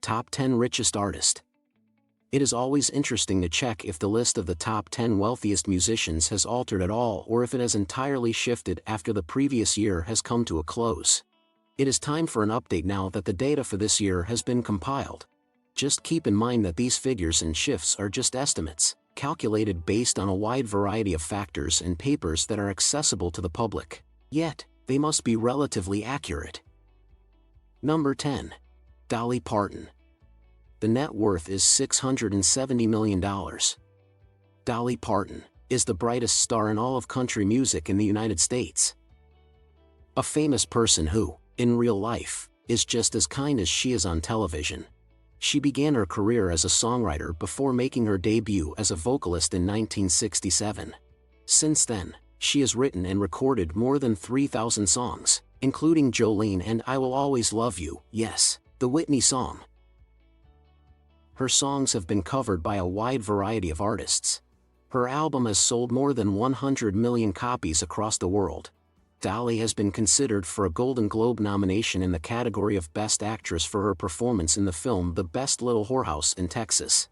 Top 10 Richest Artist. It is always interesting to check if the list of the top 10 wealthiest musicians has altered at all or if it has entirely shifted after the previous year has come to a close. It is time for an update now that the data for this year has been compiled. Just keep in mind that these figures and shifts are just estimates, calculated based on a wide variety of factors and papers that are accessible to the public. Yet, they must be relatively accurate. Number 10. Dolly Parton. The net worth is $670 million. Dolly Parton is the brightest star in all of country music in the United States. A famous person who, in real life, is just as kind as she is on television. She began her career as a songwriter before making her debut as a vocalist in 1967. Since then, she has written and recorded more than 3,000 songs, including Jolene and I Will Always Love You, yes, the Whitney song. Her songs have been covered by a wide variety of artists. Her album has sold more than 100 million copies across the world. Dolly has been considered for a Golden Globe nomination in the category of Best Actress for her performance in the film The Best Little Whorehouse in Texas.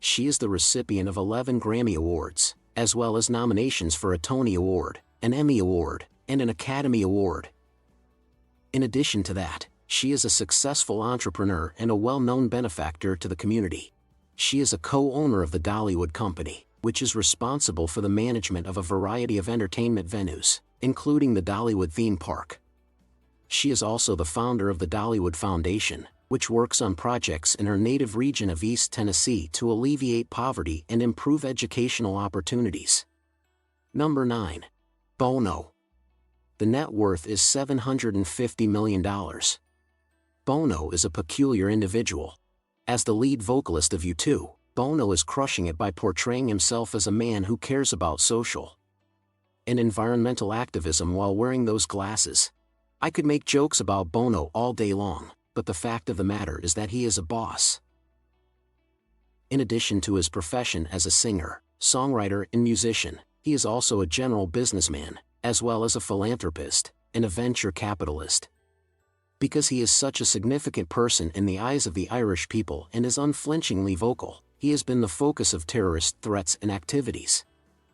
She is the recipient of 11 Grammy Awards, as well as nominations for a Tony Award, an Emmy Award, and an Academy Award. In addition to that, she is a successful entrepreneur and a well-known benefactor to the community. She is a co-owner of the Dollywood Company, which is responsible for the management of a variety of entertainment venues, including the Dollywood theme park. She is also the founder of the Dollywood Foundation, which works on projects in her native region of East Tennessee to alleviate poverty and improve educational opportunities. Number 9. Bono. The net worth is $750 million. Bono is a peculiar individual. As the lead vocalist of U2, Bono is crushing it by portraying himself as a man who cares about social and environmental activism while wearing those glasses. I could make jokes about Bono all day long, but the fact of the matter is that he is a boss. In addition to his profession as a singer, songwriter, and musician, he is also a general businessman, as well as a philanthropist and a venture capitalist. Because he is such a significant person in the eyes of the Irish people and is unflinchingly vocal, he has been the focus of terrorist threats and activities.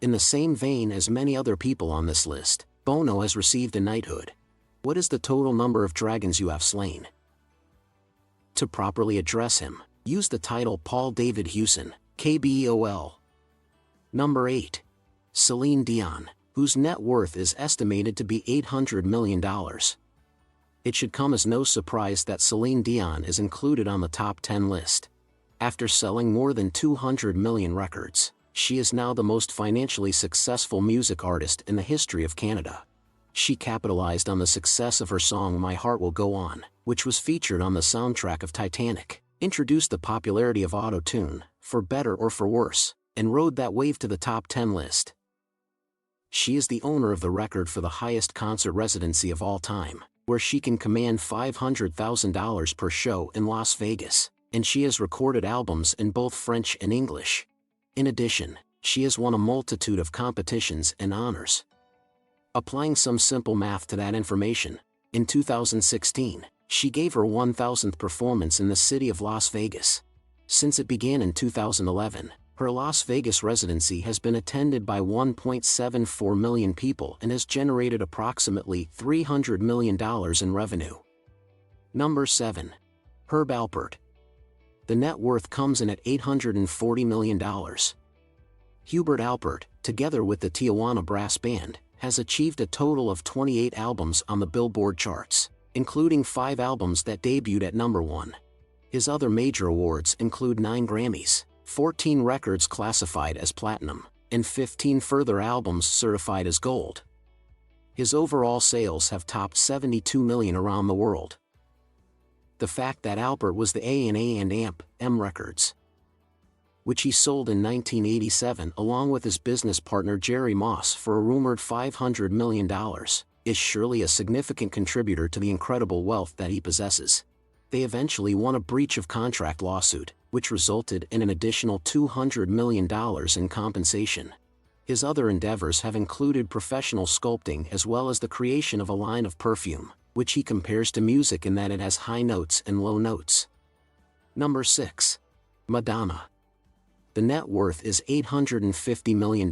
In the same vein as many other people on this list, Bono has received a knighthood. What is the total number of dragons you have slain? To properly address him, use the title Paul David Hewson, KBOL. Number 8. Celine Dion, whose net worth is estimated to be $800 million. It should come as no surprise that Celine Dion is included on the top 10 list. After selling more than 200 million records, she is now the most financially successful music artist in the history of Canada. She capitalized on the success of her song My Heart Will Go On, which was featured on the soundtrack of Titanic, introduced the popularity of auto-tune, for better or for worse, and rode that wave to the top 10 list. She is the owner of the record for the highest concert residency of all time, where she can command $500,000 per show in Las Vegas, and she has recorded albums in both French and English. In addition, she has won a multitude of competitions and honors. Applying some simple math to that information, in 2016, she gave her 1,000th performance in the city of Las Vegas. Since it began in 2011, her Las Vegas residency has been attended by 1.74 million people and has generated approximately $300 million in revenue. Number 7. Herb Alpert. The net worth comes in at $840 million. Hubert Alpert, together with the Tijuana Brass Band, has achieved a total of 28 albums on the Billboard charts, including 5 albums that debuted at number 1. His other major awards include 9 Grammys, 14 records classified as platinum, and 15 further albums certified as gold. His overall sales have topped 72 million around the world. The fact that Alpert was the A&A and AMP records, which he sold in 1987 along with his business partner Jerry Moss for a rumored $500 million, is surely a significant contributor to the incredible wealth that he possesses. They eventually won a breach of contract lawsuit, which resulted in an additional $200 million in compensation. His other endeavors have included professional sculpting as well as the creation of a line of perfume, which he compares to music in that it has high notes and low notes. Number 6. Madonna. The net worth is $850 million.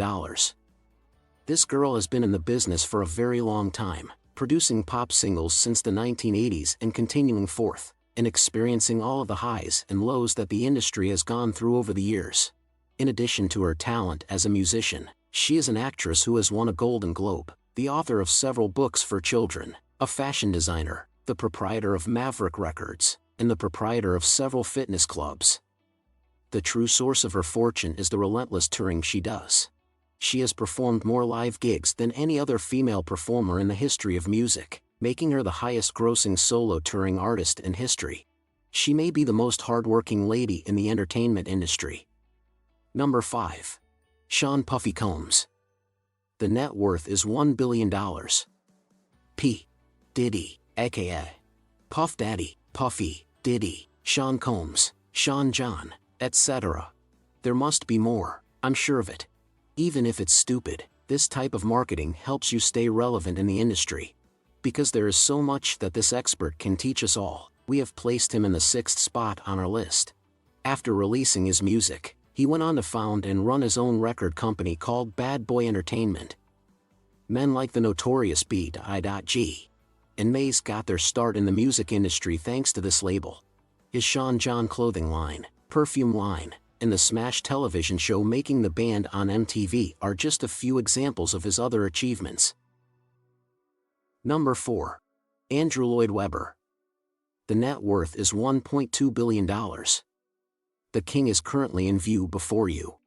This girl has been in the business for a very long time, producing pop singles since the 1980s and continuing forth, and experiencing all of the highs and lows that the industry has gone through over the years. In addition to her talent as a musician, she is an actress who has won a Golden Globe, the author of several books for children, a fashion designer, the proprietor of Maverick Records, and the proprietor of several fitness clubs. The true source of her fortune is the relentless touring she does. She has performed more live gigs than any other female performer in the history of music, making her the highest-grossing solo touring artist in history. She may be the most hard-working lady in the entertainment industry. Number 5. Sean Puffy Combs. The net worth is $1 billion. P. Diddy, aka Puff Daddy, Puffy, Diddy, Sean Combs, Sean John, etc. There must be more, I'm sure of it. Even if it's stupid, this type of marketing helps you stay relevant in the industry. Because there is so much that this expert can teach us all, we have placed him in the 6th spot on our list. After releasing his music, he went on to found and run his own record company called Bad Boy Entertainment. Men like the notorious B.I.G. and Maze got their start in the music industry thanks to this label. His Sean John clothing line, perfume line, and the Smash television show Making the Band on MTV are just a few examples of his other achievements. Number 4. Andrew Lloyd Webber. The net worth is $1.2 billion. The king is currently in view before you.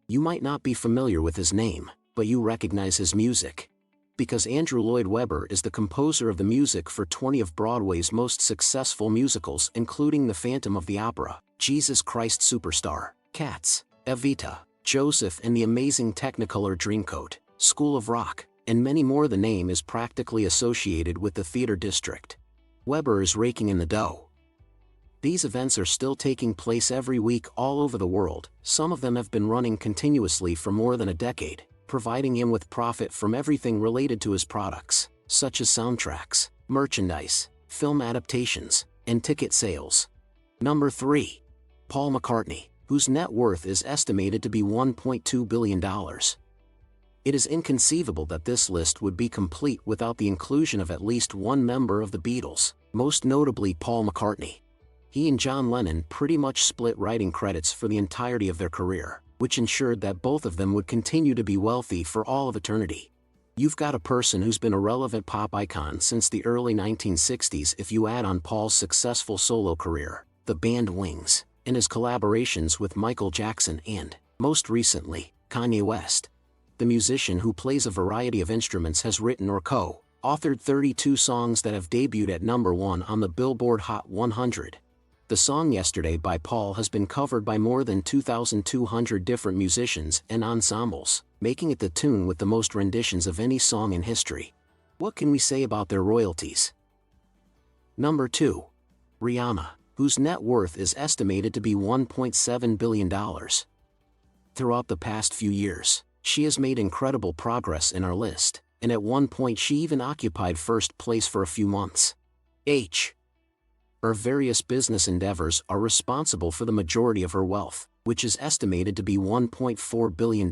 You might not be familiar with his name, but you recognize his music. Because Andrew Lloyd Webber is the composer of the music for 20 of Broadway's most successful musicals, including The Phantom of the Opera, Jesus Christ Superstar, Cats, Evita, Joseph and the Amazing Technicolor Dreamcoat, School of Rock, and many more. The name is practically associated with the theater district. Webber is raking in the dough. These events are still taking place every week all over the world. Some of them have been running continuously for more than a decade, providing him with profit from everything related to his products, such as soundtracks, merchandise, film adaptations, and ticket sales. Number 3. Paul McCartney, whose net worth is estimated to be $1.2 billion. It is inconceivable that this list would be complete without the inclusion of at least one member of the Beatles, most notably Paul McCartney. He and John Lennon pretty much split writing credits for the entirety of their career, which ensured that both of them would continue to be wealthy for all of eternity. You've got a person who's been a relevant pop icon since the early 1960s if you add on Paul's successful solo career, the band Wings, and his collaborations with Michael Jackson and, most recently, Kanye West. The musician who plays a variety of instruments has written or co-authored 32 songs that have debuted at number 1 on the Billboard Hot 100. The song Yesterday by Paul has been covered by more than 2,200 different musicians and ensembles, making it the tune with the most renditions of any song in history. What can we say about their royalties? Number 2. Rihanna, whose net worth is estimated to be $1.7 billion. Throughout the past few years, she has made incredible progress in our list, and at one point she even occupied first place for a few months. Her various business endeavors are responsible for the majority of her wealth, which is estimated to be $1.4 billion.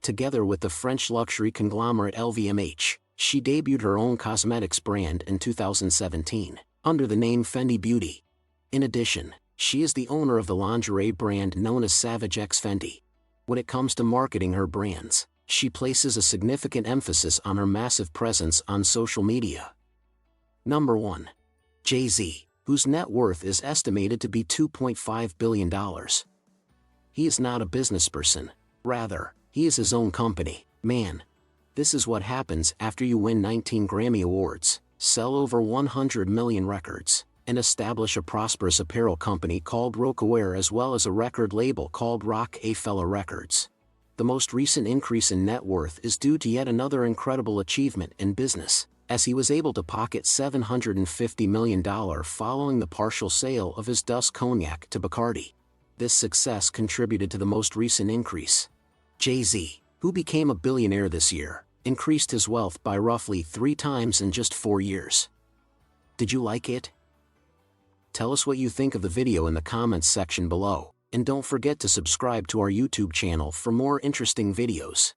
Together with the French luxury conglomerate LVMH, she debuted her own cosmetics brand in 2017, under the name Fendi Beauty. In addition, she is the owner of the lingerie brand known as Savage X Fenty. When it comes to marketing her brands, she places a significant emphasis on her massive presence on social media. Number 1. Jay-Z, whose net worth is estimated to be $2.5 billion. He is not a business person. Rather, he is his own company, man. This is what happens after you win 19 Grammy Awards, sell over 100 million records, and establish a prosperous apparel company called Rocawear as well as a record label called Roc-A-Fella Records. The most recent increase in net worth is due to yet another incredible achievement in business, as he was able to pocket $750 million following the partial sale of his Dus Cognac to Bacardi. This success contributed to the most recent increase. Jay-Z, who became a billionaire this year, increased his wealth by roughly 3 times in just 4 years. Did you like it? Tell us what you think of the video in the comments section below, and don't forget to subscribe to our YouTube channel for more interesting videos.